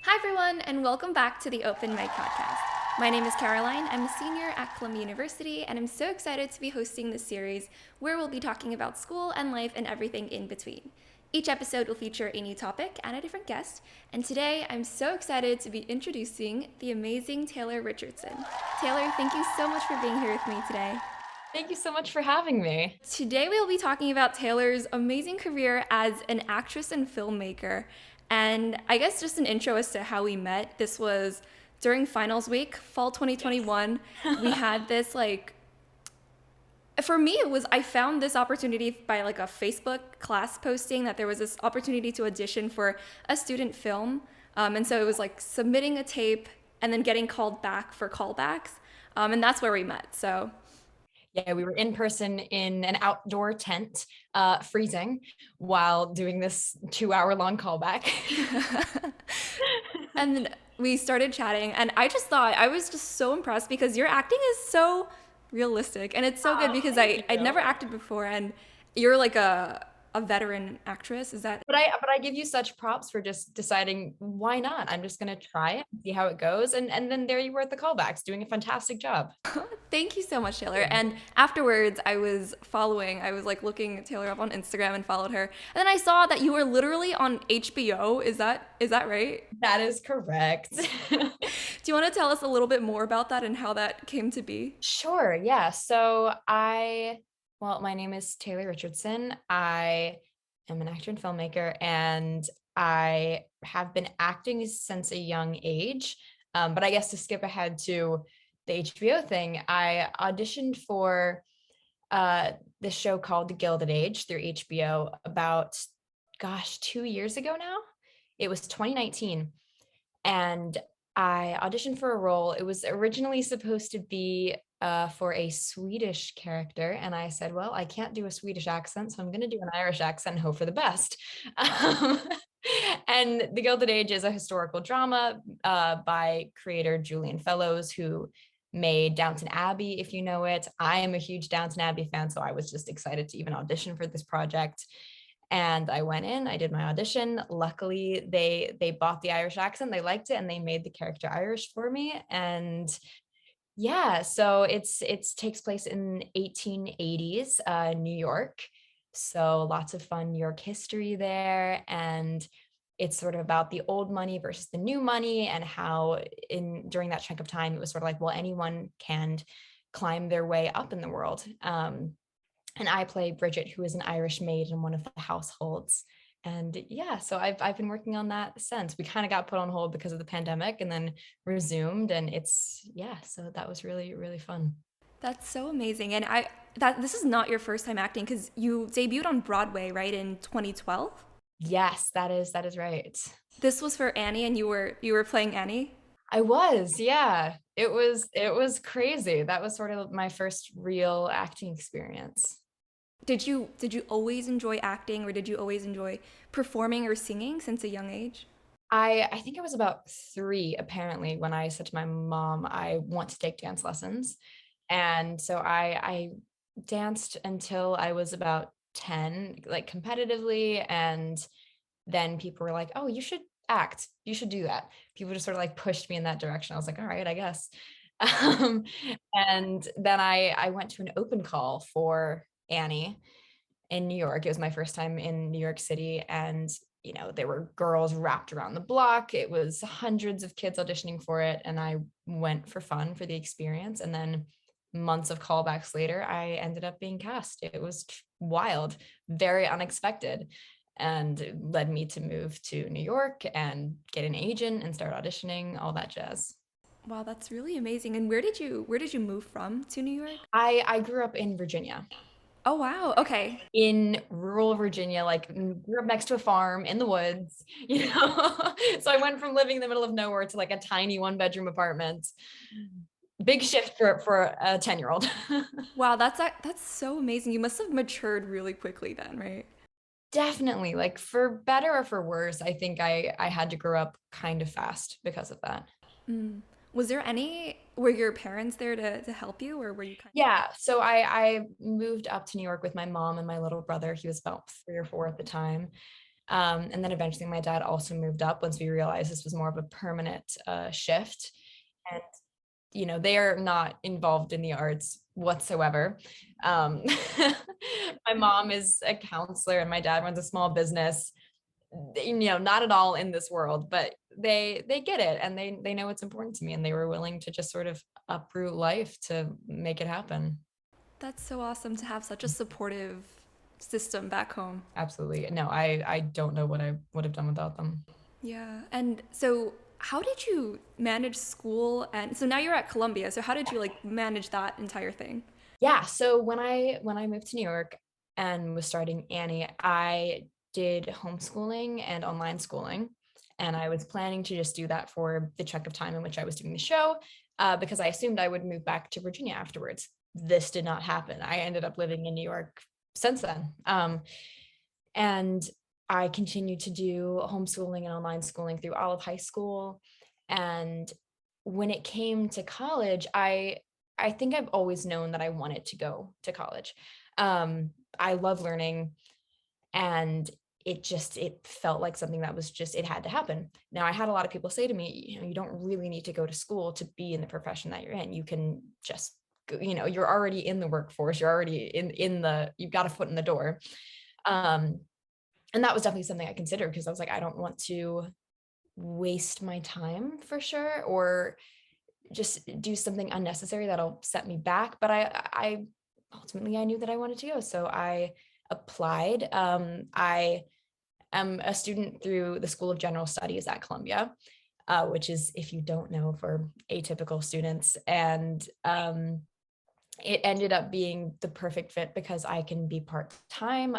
Hi, everyone, and welcome back to the Open Mic Podcast. My name is Caroline. I'm a senior at Columbia University, and I'm so excited to be hosting this series where we'll be talking about school and life and everything in between. Each episode will feature a new topic and a different guest, and today I'm so excited to be introducing the amazing Taylor Richardson. Taylor, thank you so much for being here with me today. Thank you so much for having me. Today, we will be talking about Taylor's amazing career as an actress and filmmaker. And I guess just an intro as to how we met. This was during finals week, fall 2021. We had this, for me, it was, I found this opportunity by like a Facebook class posting that there was this opportunity to audition for a student film. And so it was like submitting a tape and then getting called back for callbacks. And that's where we met. So Yeah, we were in person in an outdoor tent, freezing, while doing this 2-hour long callback. and we started chatting, and I just thought I was just so impressed because your acting is so realistic, and it's so good Oh, because thank I'd you. never acted before, and you're like a veteran actress. Is that But I give you such props for just deciding why not? I'm just gonna try it and see how it goes. And then there you were at the callbacks doing a fantastic job. Thank you so much, Taylor. And afterwards, I was like looking Taylor up on Instagram and followed her. And then I saw that you were literally on HBO. Is that right? That is correct. Do you want to tell us a little bit more about that and how that came to be? Sure, yeah. Well, my name is Taylor Richardson. I am an actor and filmmaker, and I have been acting since a young age. But I guess to skip ahead to the HBO thing, I auditioned for this show called The Gilded through HBO about, gosh, 2 years ago now. It was 2019, and I auditioned for a role. It was originally supposed to be for a Swedish character, and I said, "Well, I can't do a Swedish accent, so I'm going to do an Irish accent and hope for the best." Um, and The Gilded Age is a historical drama by creator Julian Fellows, who made Downton Abbey, if you know it. I am a huge Downton Abbey fan, so I was just excited to even audition for this project. And I went in, I did my audition. Luckily, they bought the Irish accent, they liked it, and they made the character Irish for me. And yeah, so it's takes place in 1880s New York. So lots of fun New York history there, and it's sort of about the old money versus the new money, and how in during that chunk of time it was sort of like, well, anyone can climb their way up in the world. And I play Bridget, who is an Irish maid in one of the households. And yeah, so I've been working on that since. We kind of got put on hold because of the pandemic and then resumed, and it's yeah, so that was really really fun. That's so amazing. And I that this is not your first time acting because you debuted on Broadway, right, in 2012. Yes, that is right. This was for Annie, and you were playing Annie. I was, yeah. It was crazy. That was sort of my first real acting experience. Did you always enjoy acting, or did you always enjoy performing or singing since a young age? I think I was about 3 apparently when I said to my mom I want to take dance lessons. And so I danced until I was about 10, like competitively, and then people were like, "Oh, you should act. You should do that." People just sort of like pushed me in that direction. I was like, "All right, I guess." Um, and then I went to an open call for Annie in New York. It was my first time in New York City, and there were girls wrapped around the block. It was hundreds of kids auditioning for it, and I went for fun for the experience. And then months of callbacks later, I ended up being cast. It was wild, very unexpected, and it led me to move to New York and get an agent and start auditioning, all that jazz. Wow, that's really amazing. And where did you move from to New York? I grew up in Virginia. Oh wow. Okay. In rural Virginia, like grew up next to a farm in the woods, So I went from living in the middle of nowhere to like a tiny 1-bedroom apartment. Big shift for a 10-year-old. Wow, that's so amazing. You must have matured really quickly then, right? Definitely, like for better or for worse, I think I had to grow up kind of fast because of that. Mm. Were your parents there to help you, or were you kind Yeah, so I moved up to New York with my mom and my little brother. He was about 3 or 4 at the time. And then eventually my dad also moved up once we realized this was more of a permanent shift. And, they are not involved in the arts whatsoever. Um, my mom is a counselor and my dad runs a small business, not at all in this world, but they get it and they know it's important to me and they were willing to just sort of uproot life to make it happen. That's so awesome to have such a supportive system back home. Absolutely. No, I don't know what I would have done without them. Yeah. And so how did you manage school? And so now you're at Columbia. So how did you like manage that entire thing? Yeah, so when I moved to New York and was starting Annie, I did homeschooling and online schooling. And I was planning to just do that for the chunk of time in which I was doing the show, because I assumed I would move back to Virginia afterwards. This did not happen. I ended up living in New York since then. And I continued to do homeschooling and online schooling through all of high school. And when it came to college, I think I've always known that I wanted to go to college. I love learning, and it felt like something that was just, it had to happen. Now, I had a lot of people say to me, you don't really need to go to school to be in the profession that you're in. You can just you're already in the workforce. You're already you've got a foot in the door. Um, and that was definitely something I considered because I was like, I don't want to waste my time for sure, or just do something unnecessary that'll set me back. But I ultimately I knew that I wanted to go, so I applied. I am a student through the School of General Studies at Columbia, which is, if you don't know, for atypical students, and it ended up being the perfect fit because I can be part-time.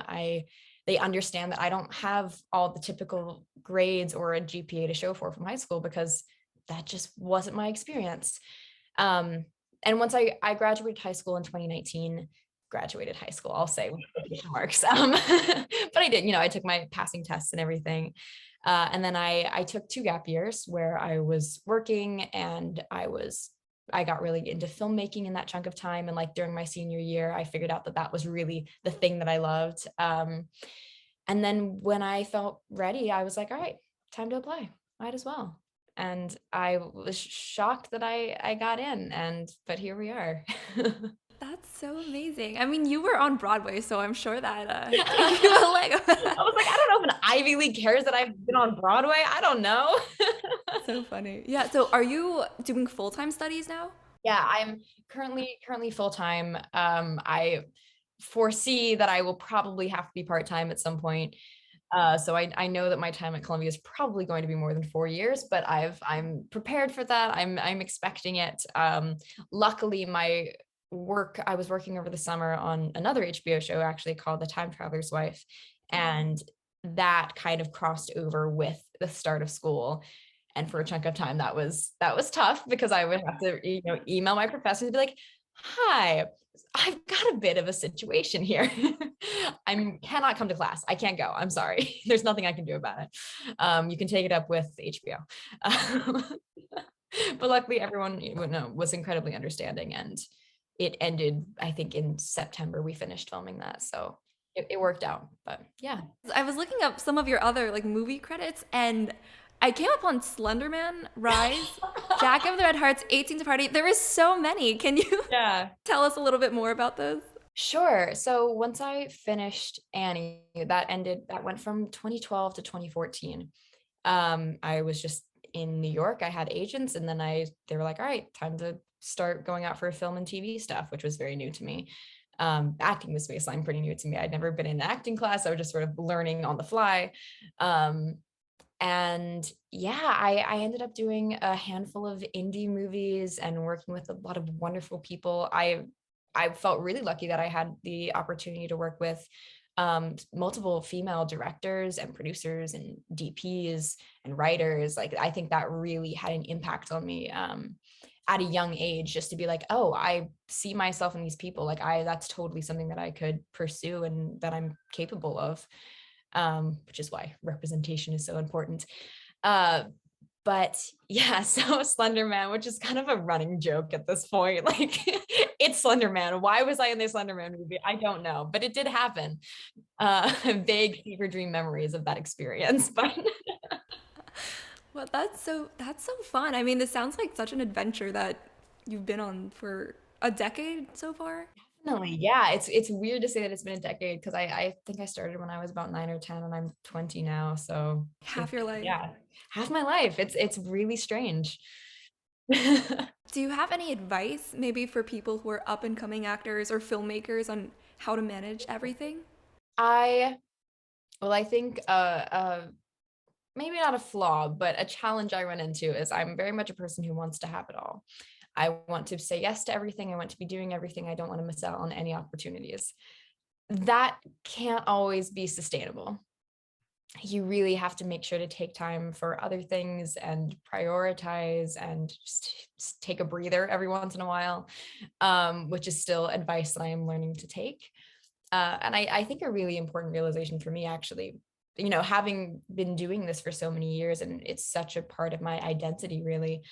They understand that I don't have all the typical grades or a GPA to show for from high school because that just wasn't my experience. Um, and once I graduated high school in 2019, graduated high school, I'll say with quotation marks. But I did, I took my passing tests and everything. And then I took 2 gap years where I was working and I got really into filmmaking in that chunk of time. And like during my senior year, I figured out that that was really the thing that I loved. And then when I felt ready, I was like, all right, time to apply. Might as well. And I was shocked that I got in, but here we are. That's so amazing. I mean, you were on Broadway, so I'm sure that gave you a I leg. was like, I don't know if an Ivy League cares that I've been on Broadway. I don't know. So funny. Yeah. So are you doing full-time studies now? Yeah, I'm currently full time. I foresee that I will probably have to be part time at some point. So I know that my time at Columbia is probably going to be more than 4 years, but I'm prepared for that. I'm expecting it. Luckily, I was working over the summer on another HBO show actually called The Time Traveler's Wife, and that kind of crossed over with the start of school. And for a chunk of time, that was tough because I would have to, email my professor and be like, "Hi, I've got a bit of a situation here. I cannot come to class. I can't go. I'm sorry. There's nothing I can do about it. You can take it up with HBO." But luckily, everyone was incredibly understanding, and it ended, I think, in September. We finished filming that, so it worked out. But yeah. I was looking up some of your other like movie credits and I came up on Slender Man, Rise, Jack of the Red Hearts, 18 to Party. There is so many. Can you Yeah. tell us a little bit more about those? Sure. So once I finished Annie, that went from 2012 to 2014. I was just in New York. I had agents, and then they were like, all right, time to start going out for film and TV stuff, which was very new to me. Acting was baseline pretty new to me. I'd never been in an acting class. I was just sort of learning on the fly. And yeah, I ended up doing a handful of indie movies and working with a lot of wonderful people. I felt really lucky that I had the opportunity to work with multiple female directors and producers and DPs and writers. Like, I think that really had an impact on me at a young age, just to be like, oh, I see myself in these people. Like, that's totally something that I could pursue and that I'm capable of, which is why representation is so important. But yeah, so Slender Man, which is kind of a running joke at this point, like it's Slender Man. Why was I in the Slender Man movie? I don't know, but it did happen. Vague fever dream memories of that experience, but Well, that's so fun. I mean, this sounds like such an adventure that you've been on for a decade so far. definitely, yeah. It's weird to say that it's been a decade because I think I started when I was about 9 or 10, and I'm 20 now. So Half your life. yeah, half my life. It's really strange. Do you have any advice maybe for people who are up and coming actors or filmmakers on how to manage everything? I well, I think maybe not a flaw, but a challenge I run into is I'm very much a person who wants to have it all. I want to say yes to everything. I want to be doing everything. I don't want to miss out on any opportunities. That can't always be sustainable. You really have to make sure to take time for other things and prioritize and just take a breather every once in a while, which is still advice that I am learning to take. And I think a really important realization for me, actually, having been doing this for so many years, and it's such a part of my identity, really,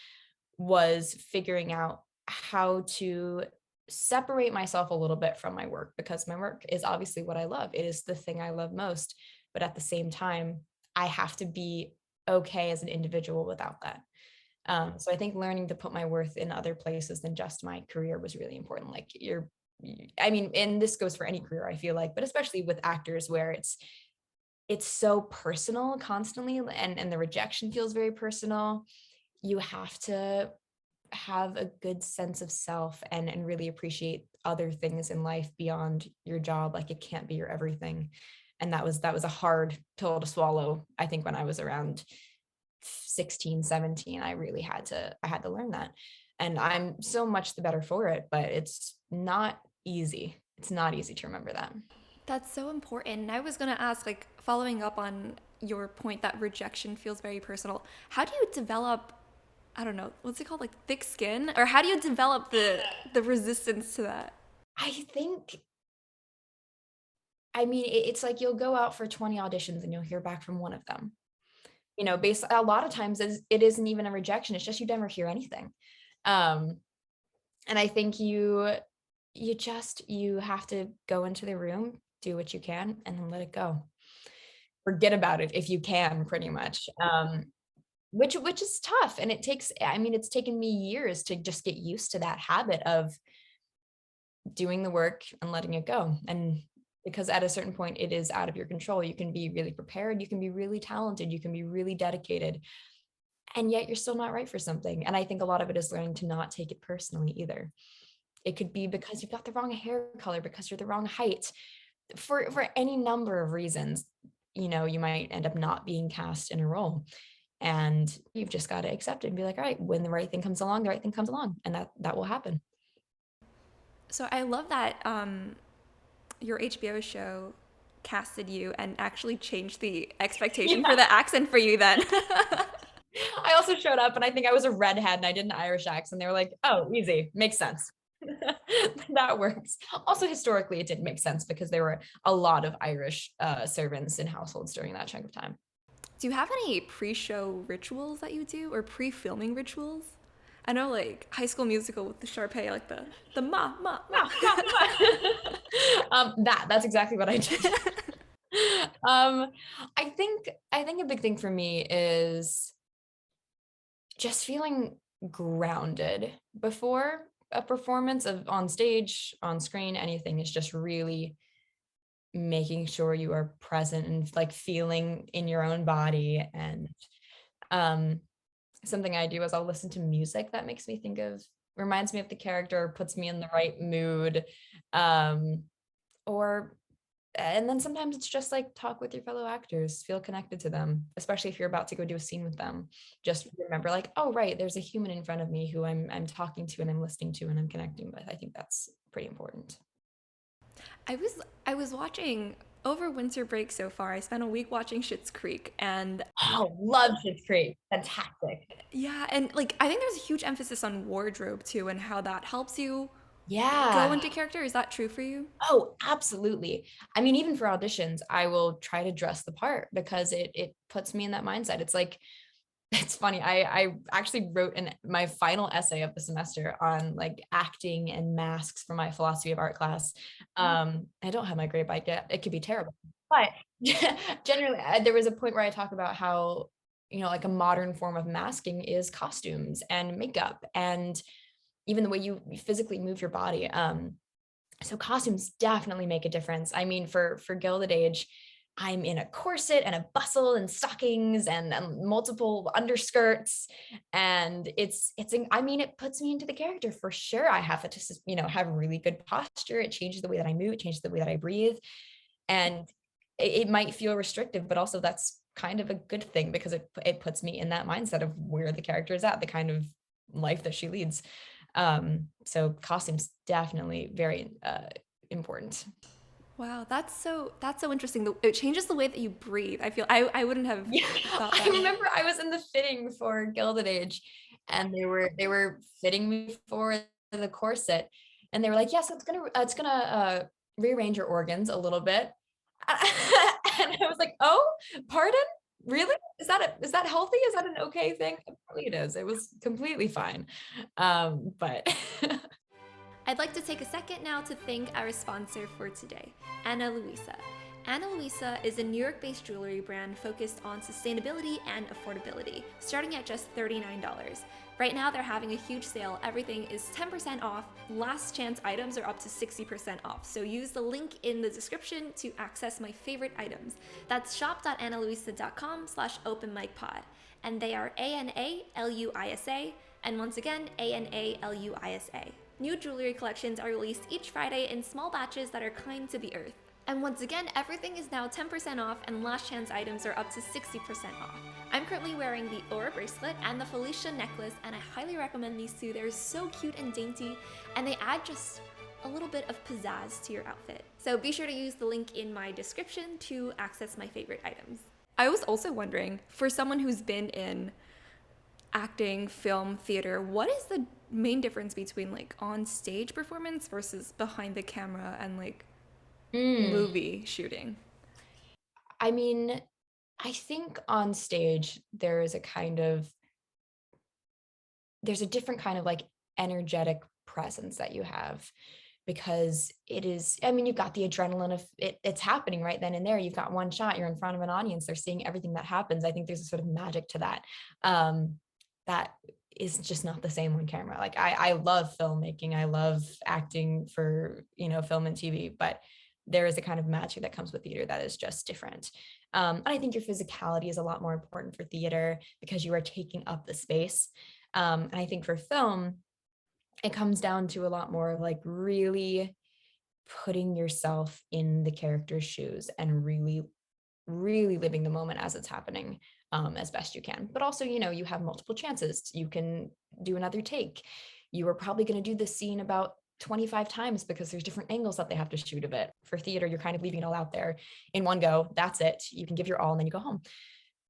was figuring out how to separate myself a little bit from my work, because my work is obviously what I love. It is the thing I love most. But at the same time, I have to be okay as an individual without that. So I think learning to put my worth in other places than just my career was really important. Like I mean, and this goes for any career, I feel like, but especially with actors where it's so personal constantly, and the rejection feels very personal. You have to have a good sense of self, and really appreciate other things in life beyond your job. Like it can't be your everything. And that was a hard pill to swallow, I think, when I was around 16, 17. I had to learn that. And I'm so much the better for it, but it's not easy. It's not easy to remember that. That's so important. And I was going to ask, like, following up on your point that rejection feels very personal, how do you develop, I don't know, what's it called, like thick skin? Or how do you develop the resistance to that? I think, I mean, it's like you'll go out for 20 auditions and you'll hear back from one of them. Based a lot of times it isn't even a rejection. It's just you never hear anything. Um, and I think you have to go into the room, do what you can, and then let it go. Forget about it if you can, pretty much. Which is tough, and I mean, it's taken me years to just get used to that habit of doing the work and letting it go. And because at a certain point it is out of your control. You can be really prepared, you can be really talented, you can be really dedicated, and yet you're still not right for something. And I think a lot of it is learning to not take it personally either. It could be because you've got the wrong hair color, because you're the wrong height, for any number of reasons. You might end up not being cast in a role, and you've just got to accept it and be like, all right, when the right thing comes along, the right thing comes along, and that will happen. So I love that your HBO show casted you and actually changed the expectation for Yeah. the accent for you then. I also showed up and I think I was a redhead and I did an Irish accent. They were like, oh, easy, makes sense. That works. Also, historically, it did make sense because there were a lot of Irish servants in households during that chunk of time. Do you have any pre-show rituals that you do or pre-filming rituals? I know, like High School Musical with the Sharpay, like the ma ma ma. That's exactly what I did. um, I think a big thing for me is just feeling grounded before a performance, of on stage, on screen, anything, is just really making sure you are present and like feeling in your own body. And um something I do is I'll listen to music that makes me think of reminds me of the character, puts me in the right mood. Um or and then sometimes it's just like talk with your fellow actors, feel connected to them, especially if you're about to go do a scene with them. Just remember, like, oh right, there's a human in front of me who I'm talking to and I'm listening to and I'm connecting with. I think that's pretty important. I was watching over winter break so far. I spent a week watching Schitt's Creek, and Oh, love Schitt's Creek. Fantastic. yeah, and like I think there's a huge emphasis on wardrobe too and how that helps you go Yeah. into character. Is that true for you? Oh, absolutely. I mean, even for auditions, I will try to dress the part because it puts me in that mindset. It's like It's funny. I actually wrote my final essay of the semester on like acting and masks for my philosophy of art class. I don't have my grade back yet. It could be terrible, but generally, there was a point where I talk about how, like a modern form of masking is costumes and makeup and even the way you physically move your body. So costumes definitely make a difference. I mean, for Gilded Age, I'm in a corset and a bustle and stockings and multiple underskirts, and I mean, it puts me into the character for sure. I have to just, have really good posture. It changes the way that I move. It changes the way that I breathe, and it might feel restrictive, but also that's kind of a good thing because it puts me in that mindset of where the character is at, the kind of life that she leads. So costumes definitely very important. Wow, that's so interesting. It changes the way that you breathe. I feel I wouldn't have Yeah, thought I that. remember I was in the fitting for Gilded Age, and they were fitting me for the corset, and they were like, "Yes, it's gonna rearrange your organs a little bit," and I was like, "Oh, pardon? Really? Is that healthy? Is that an okay thing?" Apparently, it is. It was completely fine, but I'd like to take a second now to thank our sponsor for today, Ana Luisa. Ana Luisa is a New York based jewelry brand focused on sustainability and affordability, starting at just $39. Right now, they're having a huge sale. Everything is 10% off. Last chance items are up to 60% off. So use the link in the description to access my favorite items. That's shop.analuisa.com/openmicpod. And they are ANALUISA, and once again, ANALUISA. New jewelry collections are released each Friday in small batches that are kind to the earth. And once again, everything is now 10% off and last chance items are up to 60% off. I'm currently wearing the Aura bracelet and the Felicia necklace, and I highly recommend these two. They're so cute and dainty, and they add just a little bit of pizzazz to your outfit. So be sure to use the link in my description to access my favorite items. I was also wondering, for someone who's been in acting, film, theater, what is the main difference between like on stage performance versus behind the camera and like Mm, movie shooting? I mean, I think on stage there's a different kind of like energetic presence that you have because I mean, you've got the adrenaline of it's happening right then and there. You've got one shot, you're in front of an audience, they're seeing everything that happens. I think there's a sort of magic to that. That is just not the same on camera. Like I love filmmaking. I love acting for, film and TV, but there is a kind of magic that comes with theater that is just different. And I think your physicality is a lot more important for theater because you are taking up the space. And I think for film, it comes down to a lot more of like really putting yourself in the character's shoes and really, really living the moment as it's happening, as best you can. But also, you have multiple chances. You can do another take. You are probably going to do the scene about 25 times because there's different angles that they have to shoot of it. For theater, you're kind of leaving it all out there in one go. That's it. You can give your all and then you go home.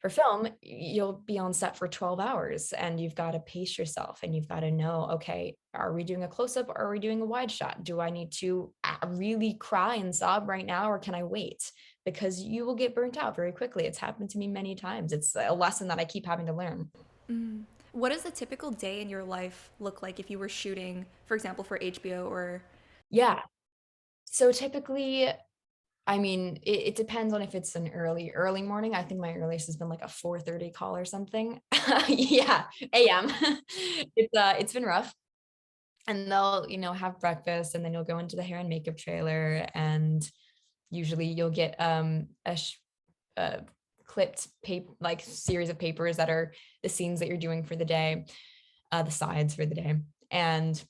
For film, you'll be on set for 12 hours and you've got to pace yourself and you've got to know, okay, are we doing a close up or are we doing a wide shot? Do I need to really cry and sob right now or can I wait? Because you will get burnt out very quickly. It's happened to me many times. It's a lesson that I keep having to learn. What does a typical day in your life look like if you were shooting, for example, for HBO or Yeah. So typically, I mean, it depends on if it's an early morning. I think my earliest has been like a 4:30 call or something. Yeah, AM. It's been rough. And they'll, have breakfast and then you'll go into the hair and makeup trailer and usually you'll get a clipped paper like series of papers that are the scenes that you're doing for the day, the sides for the day. And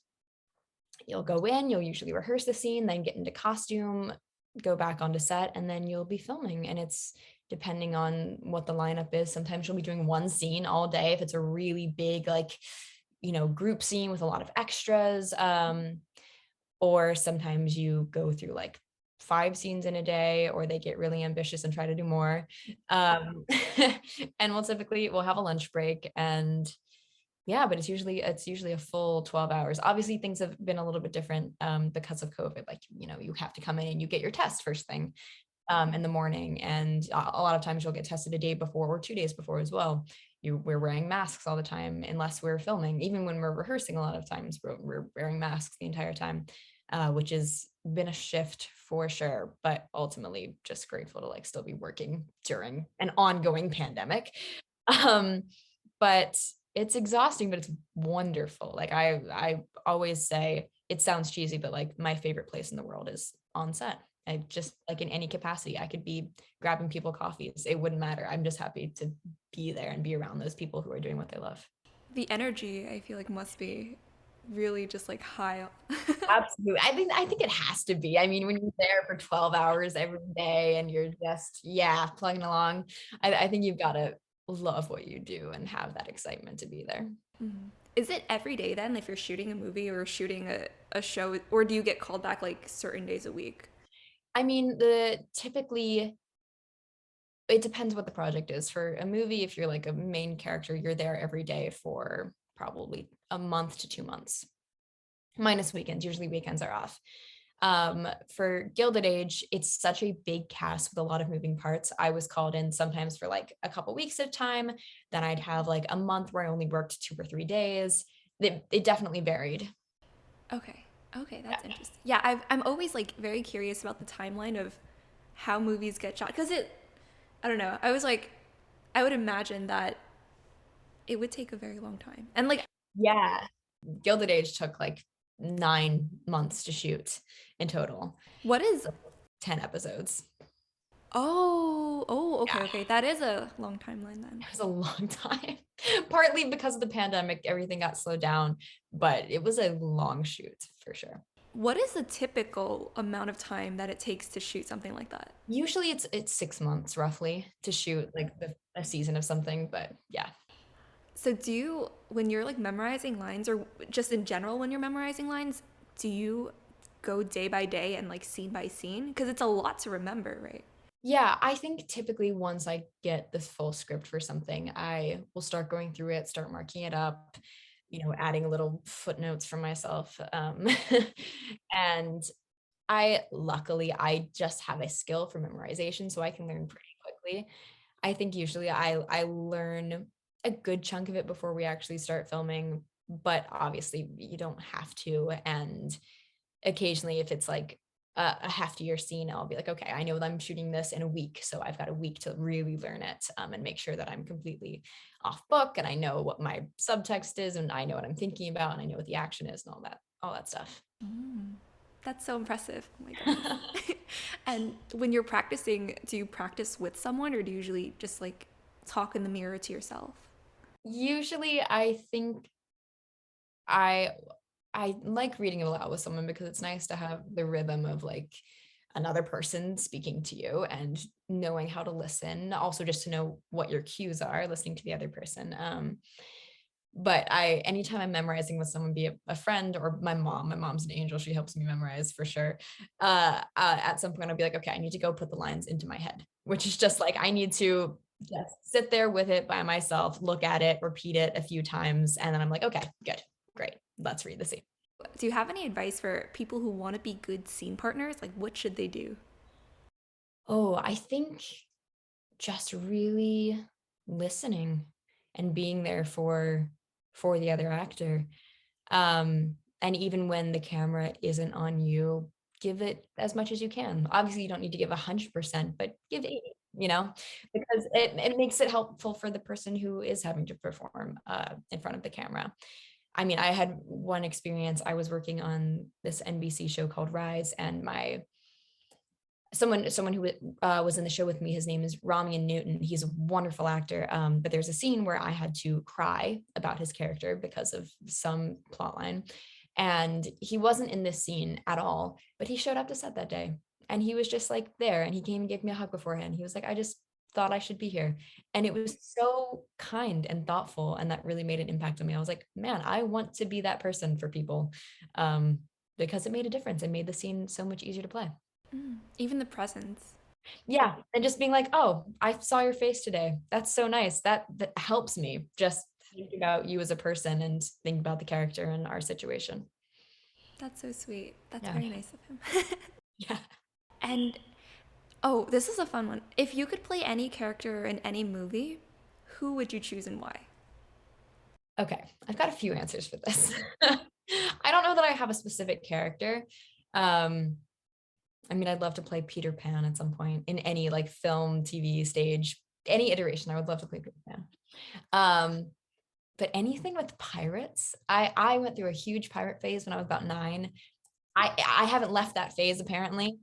you'll go in, you'll usually rehearse the scene, then get into costume, go back onto set, and then you'll be filming. And it's depending on what the lineup is. Sometimes you'll be doing one scene all day if it's a really big, like, group scene with a lot of extras. Or sometimes you go through like 5 scenes in a day, or they get really ambitious and try to do more. Um, and we'll have a lunch break and yeah, but it's usually a full 12 hours. Obviously, things have been a little bit different because of COVID. Like, you have to come in and you get your test first thing in the morning. And a lot of times you'll get tested a day before or 2 days before as well. we're wearing masks all the time unless we're filming. Even when we're rehearsing, a lot of times we're wearing masks the entire time, which has been a shift for sure. But ultimately, just grateful to like still be working during an ongoing pandemic. Um, but it's exhausting, but it's wonderful. Like I always say, it sounds cheesy, but like my favorite place in the world is on set. I just like in any capacity, I could be grabbing people coffees. It wouldn't matter. I'm just happy to be there and be around those people who are doing what they love. The energy, I feel like, must be really just like high. Absolutely. I think it has to be. I mean, when you're there for 12 hours every day and you're just, yeah, plugging along, I think you've got to love what you do and have that excitement to be there. Mhm. Is it every day then if you're shooting a movie or shooting a show, or do you get called back like certain days a week? I mean, the typically it depends what the project is. For a movie, if you're like a main character, you're there every day for probably a month to 2 months, minus weekends. Usually weekends are off. For Gilded Age, it's such a big cast with a lot of moving parts. I was called in sometimes for like a couple weeks at a time. Then I'd have like a month where I only worked 2 or 3 days. It definitely varied. Okay. Okay, that's interesting. Yeah, I'm always like very curious about the timeline of how movies get shot because I don't know. I was like, I would imagine that it would take a very long time. And like, Yeah. Gilded Age took like 9 months to shoot in total, what is, 10 episodes. okay, okay. That is a long timeline then. It was a long time. Partly because of the pandemic, everything got slowed down, but it was a long shoot for sure. What is the typical amount of time that it takes to shoot something like that? Usually it's 6 months roughly to shoot like a season of something, but yeah. So do you, when you're like memorizing lines or just in general when you're memorizing lines, do you go day by day and like scene by scene? Because it's a lot to remember, right? Yeah, I think typically once I get this full script for something, I will start going through it, start marking it up, adding little footnotes for myself. And I just have a skill for memorization, so I can learn pretty quickly. I think usually I learn a good chunk of it before we actually start filming, but obviously you don't have to. And occasionally, if it's like a heftier scene, I'll be like, okay, I know that I'm shooting this in a week, so I've got a week to really learn it, and make sure that I'm completely off book and I know what my subtext is and I know what I'm thinking about and I know what the action is and all that stuff. Mm, that's so impressive. Oh my goodness. And when you're practicing, do you practice with someone or do you usually just like talk in the mirror to yourself? Usually, I think I I like reading aloud with someone because it's nice to have the rhythm of like another person speaking to you and knowing how to listen, also just to know what your cues are, listening to the other person. But anytime I'm memorizing with someone, be it a friend or my mom's an angel, she helps me memorize for sure. At some point I'll be like, okay, I need to go put the lines into my head, which is just like I need to just sit there with it by myself, look at it, repeat it a few times, and then I'm like, okay, good, great, let's read the scene. Do you have any advice for people who want to be good scene partners? Like, what should they do? Oh, I think just really listening and being there for the other actor. And even when the camera isn't on you, give it as much as you can. Obviously, you don't need to give 100%, but give 80, because it makes it helpful for the person who is having to perform in front of the camera. I mean, I had one experience. I was working on this NBC show called Rise, and my someone who was in the show with me, his name is Ramian Newton. He's a wonderful actor, but there's a scene where I had to cry about his character because of some plot line, and he wasn't in this scene at all, but he showed up to set that day, and he was just like there, and he came and gave me a hug beforehand. He was like, I just thought I should be here, and it was so kind and thoughtful, and that really made an impact on me. I was like, man, I want to be that person for people, um, because it made a difference. It made the scene so much easier to play. Mm, even the presence. Yeah, and just being like, "Oh, I saw your face today. That's so nice." That helps me just think about you as a person and think about the character and our situation. That's so sweet. That's Yeah. very nice of him. Yeah. And oh, this is a fun one. If you could play any character in any movie, who would you choose and why? Okay, I've got a few answers for this. I don't know that I have a specific character. Um, I mean, I'd love to play Peter Pan at some point in any like film, TV, stage, any iteration. I would love to play Peter Pan. Um, but anything with pirates, I went through a huge pirate phase when I was about 9. I haven't left that phase apparently.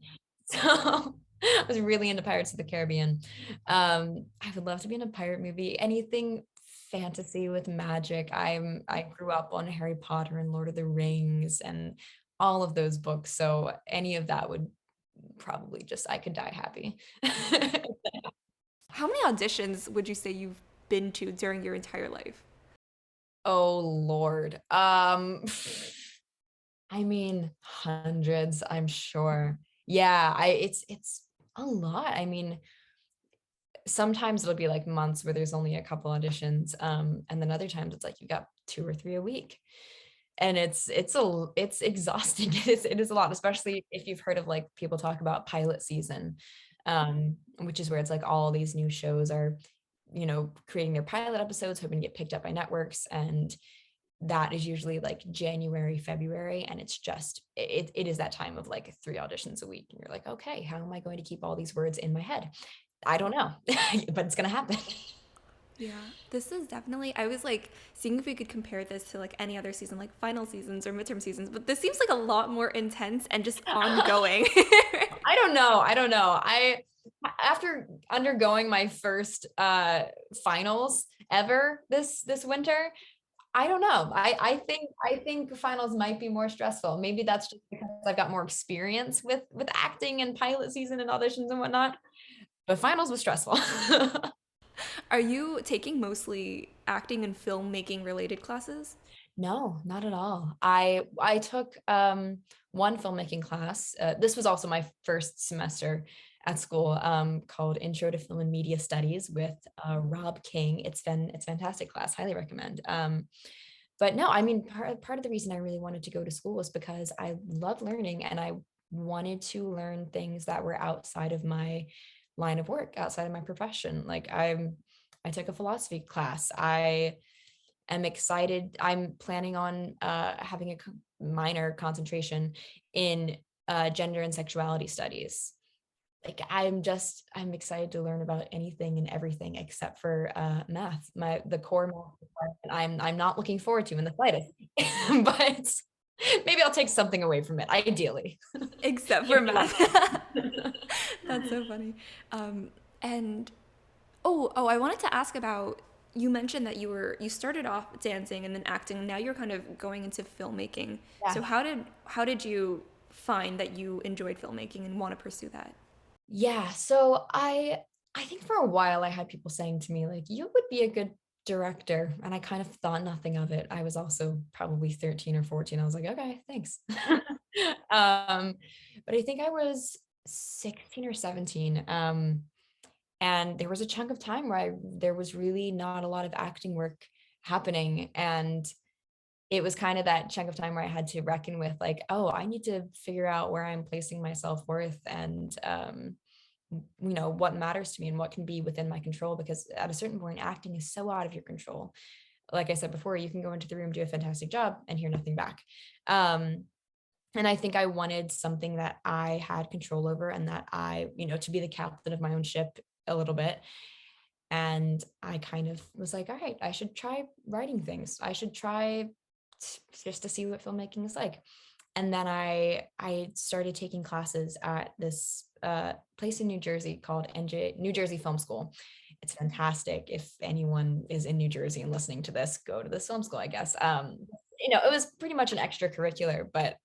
So I was really into Pirates of the Caribbean. I would love to be in a pirate movie. Anything fantasy with magic. I grew up on Harry Potter and Lord of the Rings and all of those books. So any of that would probably just I could die happy. How many auditions would you say you've been to during your entire life? Oh Lord. I mean, hundreds, I'm sure. Yeah, I it's a lot. I mean, sometimes it'll be like months where there's only a couple auditions, and then other times it's like you got 2 or 3 a week. And it's exhausting. It is a lot, especially if you've heard of like people talk about pilot season, which is where it's like all these new shows are, creating their pilot episodes, hoping to get picked up by networks, and that is usually like January, February, and it's just it is that time of like 3 auditions a week, and you're like, okay, how am I going to keep all these words in my head? I don't know, but it's gonna happen. Yeah, this is definitely. I was like seeing if we could compare this to like any other season, like final seasons or midterm seasons, but this seems like a lot more intense and just ongoing. I don't know. I don't know. After undergoing my first finals ever this winter, I don't know. I think finals might be more stressful. Maybe that's just because I've got more experience with acting and pilot season and auditions and whatnot. But finals was stressful. Are you taking mostly acting and filmmaking related classes? No, not at all. I took one filmmaking class. This was also my first semester at school, called Intro to Film and Media Studies with Rob King. It's fantastic class. Highly recommend. But no, I mean part of the reason I really wanted to go to school was because I love learning and I wanted to learn things that were outside of my line of work, outside of my profession. Like I took a philosophy class. I am excited. I'm planning on having a minor concentration in gender and sexuality studies. Like I'm excited to learn about anything and everything except for math. The core math department I'm not looking forward to in the slightest. But maybe I'll take something away from it, ideally. Except for Give me one. math. That's so funny. Um, and I wanted to ask about. You mentioned that you started off dancing and then acting, and now you're kind of going into filmmaking. Yeah. So how did you find that you enjoyed filmmaking and want to pursue that? Yeah, so I think for a while I had people saying to me like you would be a good director, and I kind of thought nothing of it. I was also probably 13 or 14. I was like, okay, thanks. um but I think I was 16 or 17, and there was a chunk of time where there was really not a lot of acting work happening, and it was kind of that chunk of time where I had to reckon with like, oh, I need to figure out where I'm placing my self-worth, and what matters to me and what can be within my control, because at a certain point acting is so out of your control. Like I said before, you can go into the room, do a fantastic job, and hear nothing back. um, and I think I wanted something that I had control over, and that to be the captain of my own ship a little bit. And I kind of was like, all right, I should try writing things. I should try just to see what filmmaking is like. And then I started taking classes at this place in New Jersey called New Jersey Film School. It's fantastic. If anyone is in New Jersey and listening to this, go to this film school, I guess. It was pretty much an extracurricular, but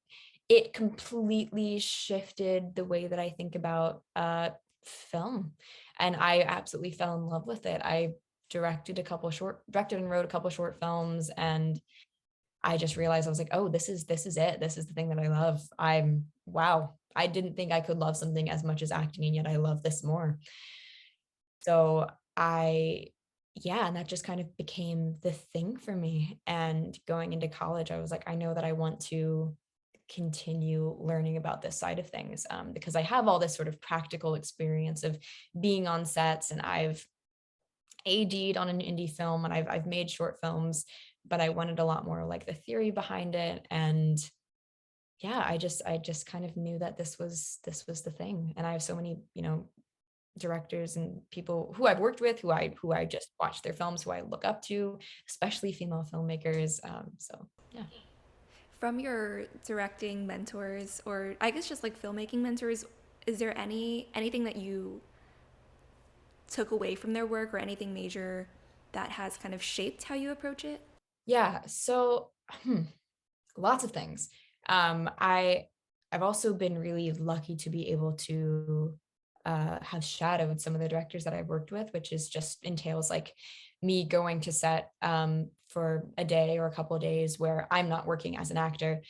it completely shifted the way that I think about film. And I absolutely fell in love with it. I directed and wrote a couple short films, and I just realized I was like, oh, this is it. This is the thing that I love. Wow. I didn't think I could love something as much as acting, and yet I love this more. So yeah, and that just kind of became the thing for me. And going into college, I was like, I know that I want to continue learning about this side of things, because I have all this sort of practical experience of being on sets, and I've AD'd on an indie film, and I've made short films, but I wanted a lot more like the theory behind it. And yeah, I just kind of knew that this was the thing. And I have so many, directors and people who I've worked with, who I just watch their films, who I look up to, especially female filmmakers. So yeah. From your directing mentors, or I guess just like filmmaking mentors, is there anything that you took away from their work or anything major that has kind of shaped how you approach it? Yeah. So lots of things. I've also been really lucky to be able to have shadowed some of the directors that I've worked with, which is just entails like me going to set for a day or a couple of days where I'm not working as an actor,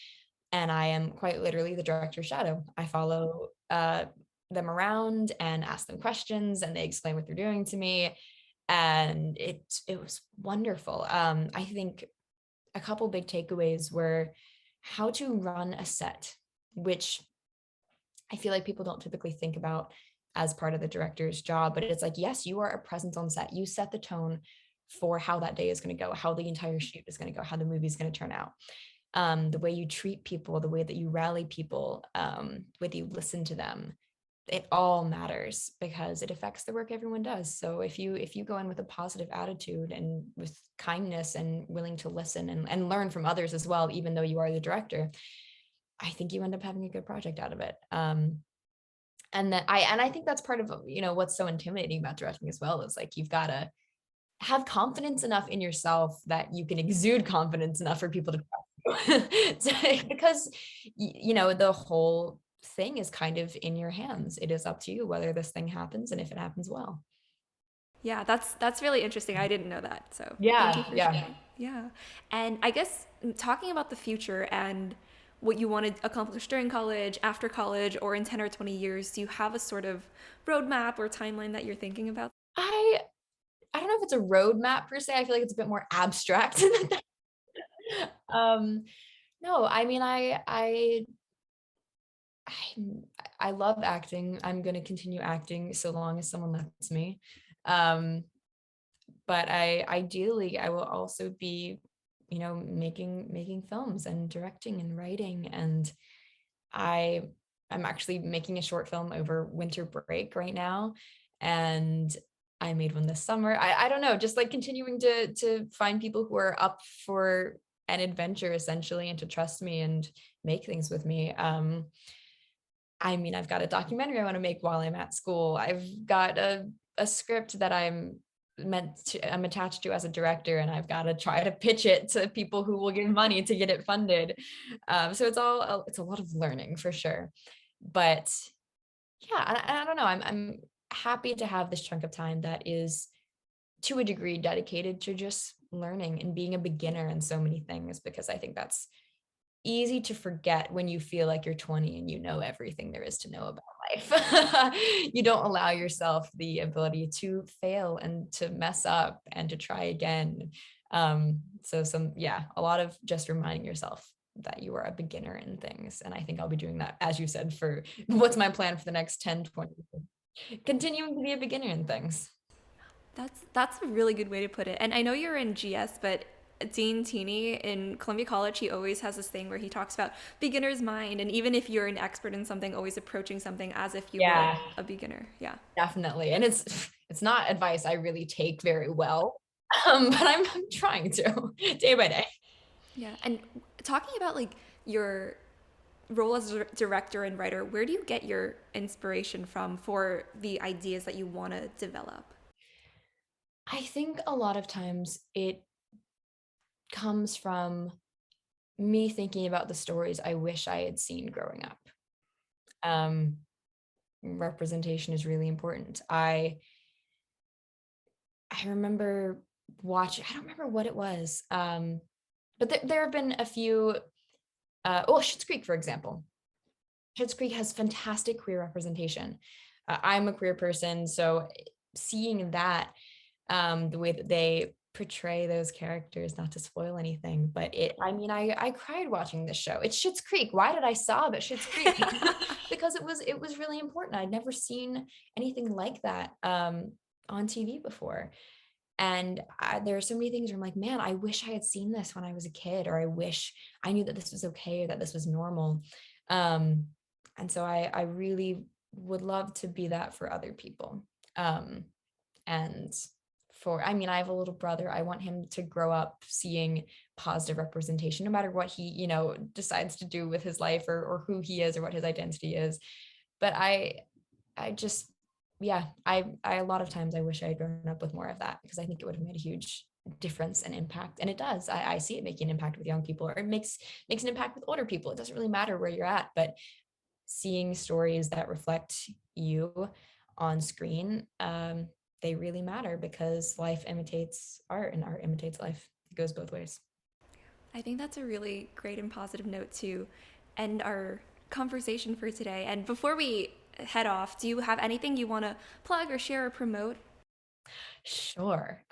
and I am quite literally the director's shadow. I follow them around and ask them questions, and they explain what they're doing to me, and it was wonderful. I think a couple big takeaways were how to run a set, which I feel like people don't typically think about as part of the director's job, but it's like, yes, you are a presence on set. You set the tone for how that day is going to go, how the entire shoot is going to go, how the movie is going to turn out. The way you treat people, the way that you rally people, the way that you listen to them, it all matters because it affects the work everyone does. So if you go in with a positive attitude and with kindness and willing to listen and learn from others as well, even though you are the director, I think you end up having a good project out of it. And I think that's part of what's so intimidating about directing as well is like you've got to have confidence enough in yourself that you can exude confidence enough for people to trust you. Because the whole thing is kind of in your hands. It is up to you whether this thing happens and if it happens well. Yeah, that's really interesting. I didn't know that. So thank you Yeah, for yeah. sharing. Yeah. And I guess talking about the future and what you want to accomplish during college, after college, or in 10 or 20 years, do you have a sort of roadmap or timeline that you're thinking about? I I don't know if it's a roadmap per se. I feel like it's a bit more abstract. um no, I mean I I love acting. I'm going to continue acting so long as someone lets me. Um but I will also be making films and directing and writing, and I I'm actually making a short film over winter break right now, and I made one this summer. I don't know, just like continuing to find people who are up for an adventure essentially and to trust me and make things with me. I mean, I've got a documentary I want to make while I'm at school. I've got a script that I'm attached to as a director, and I've got to try to pitch it to people who will give money to get it funded. So it's a lot of learning for sure. But yeah, I don't know. I'm happy to have this chunk of time that is to a degree dedicated to just learning and being a beginner in so many things, because I think that's easy to forget when you feel like you're 20 and you know everything there is to know about life. You don't allow yourself the ability to fail and to mess up and to try again. So a lot of just reminding yourself that you are a beginner in things. And I think I'll be doing that, as you said, for what's my plan for the next 10, 20, continuing to be a beginner in things. That's a really good way to put it. And I know you're in GS, but Dean Teeney in Columbia College, he always has this thing where he talks about beginner's mind, and even if you're an expert in something, always approaching something as if you were Yeah, a beginner. Yeah. definitely. And it's not advice I really take very well. But I'm trying to day by day. Yeah. And talking about like your role as a director and writer, where do you get your inspiration from for the ideas that you want to develop? I think a lot of times it comes from me thinking about the stories I wish I had seen growing up. Um, Representation is really important. I remember watching, I don't remember what it was, but there have been a few. Schitt's Creek, for example. Schitt's Creek has fantastic queer representation. I'm a queer person, so seeing that, the way that they portray those characters, not to spoil anything, but I mean, I cried watching this show. It's Schitt's Creek. Why did I sob at Schitt's Creek? Because it was really important. I'd never seen anything like that on TV before. And there are so many things where I'm like, man, I wish I had seen this when I was a kid, or I wish I knew that this was okay, or that this was normal. And so I really would love to be that for other people. And I mean, I have a little brother. I want him to grow up seeing positive representation, no matter what he, decides to do with his life, or who he is, or what his identity is. But I just, yeah, I a lot of times I wish I had grown up with more of that, because I think it would have made a huge difference and impact. And it does. I see it making an impact with young people, or it makes an impact with older people. It doesn't really matter where you're at, but seeing stories that reflect you on screen, they really matter, because life imitates art and art imitates life. It goes both ways. I think that's a really great and positive note to end our conversation for today. And before we head off, do you have anything you want to plug or share or promote? Sure.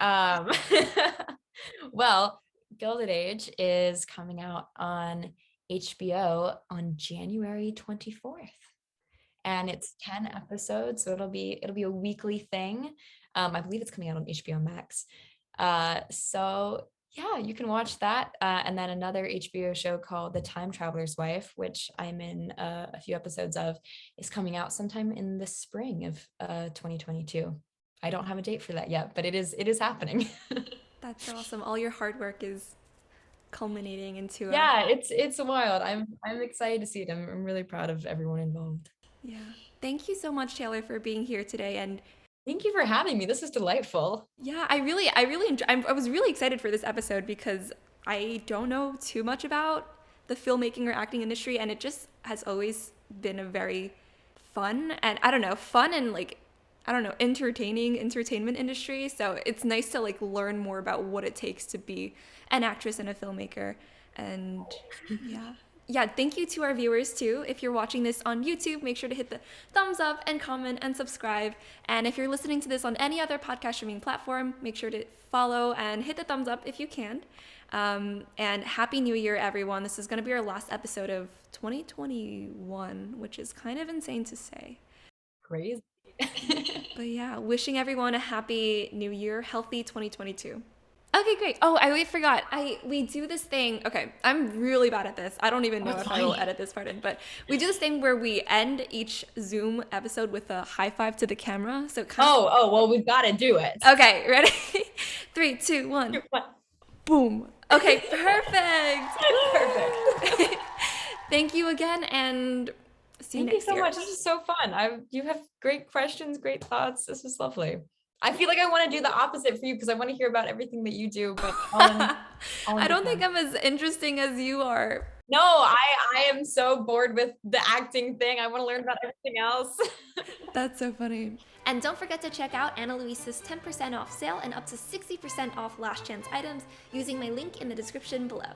Well, Gilded Age is coming out on HBO on January 24th. And it's 10 episodes, so it'll be a weekly thing. I believe it's coming out on HBO Max. So yeah, you can watch that. And then another HBO show called The Time Traveler's Wife, which I'm in a few episodes of, is coming out sometime in the spring of 2022. I don't have a date for that yet, but it is happening. That's awesome. All your hard work is culminating into a Yeah, it's wild. I'm excited to see it. I'm really proud of everyone involved. yeah. Thank you so much, Taylor, for being here today. And Thank you for having me. This is delightful. yeah, I was really excited for this episode because I don't know too much about the filmmaking or acting industry, and it just has always been a very fun and fun and like, I don't know, entertainment industry. So it's nice to like learn more about what it takes to be an actress and a filmmaker. And yeah. Yeah, thank you to our viewers too. If you're watching this on YouTube, make sure to hit the thumbs up and comment and subscribe. And if you're listening to this on any other podcast streaming platform, make sure to follow and hit the thumbs up if you can. And Happy New Year, everyone. This is going to be our last episode of 2021, which is kind of insane to say. Crazy. But yeah, wishing everyone a happy new year, healthy 2022. Okay, great. Oh, I forgot. We do this thing. Okay, I'm really bad at this. I don't even know if I will edit this part in, but we do this thing where we end each Zoom episode with a high five to the camera. So well, we've got to do it. Okay, ready? 3, 2, 1. Boom. Okay, perfect. Perfect. Thank you again, and see you next year. Thank you so much. This is so fun. You have great questions, great thoughts. This was lovely. I feel like I want to do the opposite for you, because I want to hear about everything that you do, but I don't think I'm as interesting as you are. No, I am so bored with the acting thing. I want to learn about everything else. That's so funny. And don't forget to check out Ana Luisa's 10% off sale and up to 60% off last chance items using my link in the description below.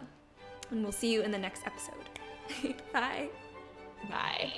And we'll see you in the next episode. Bye. Bye.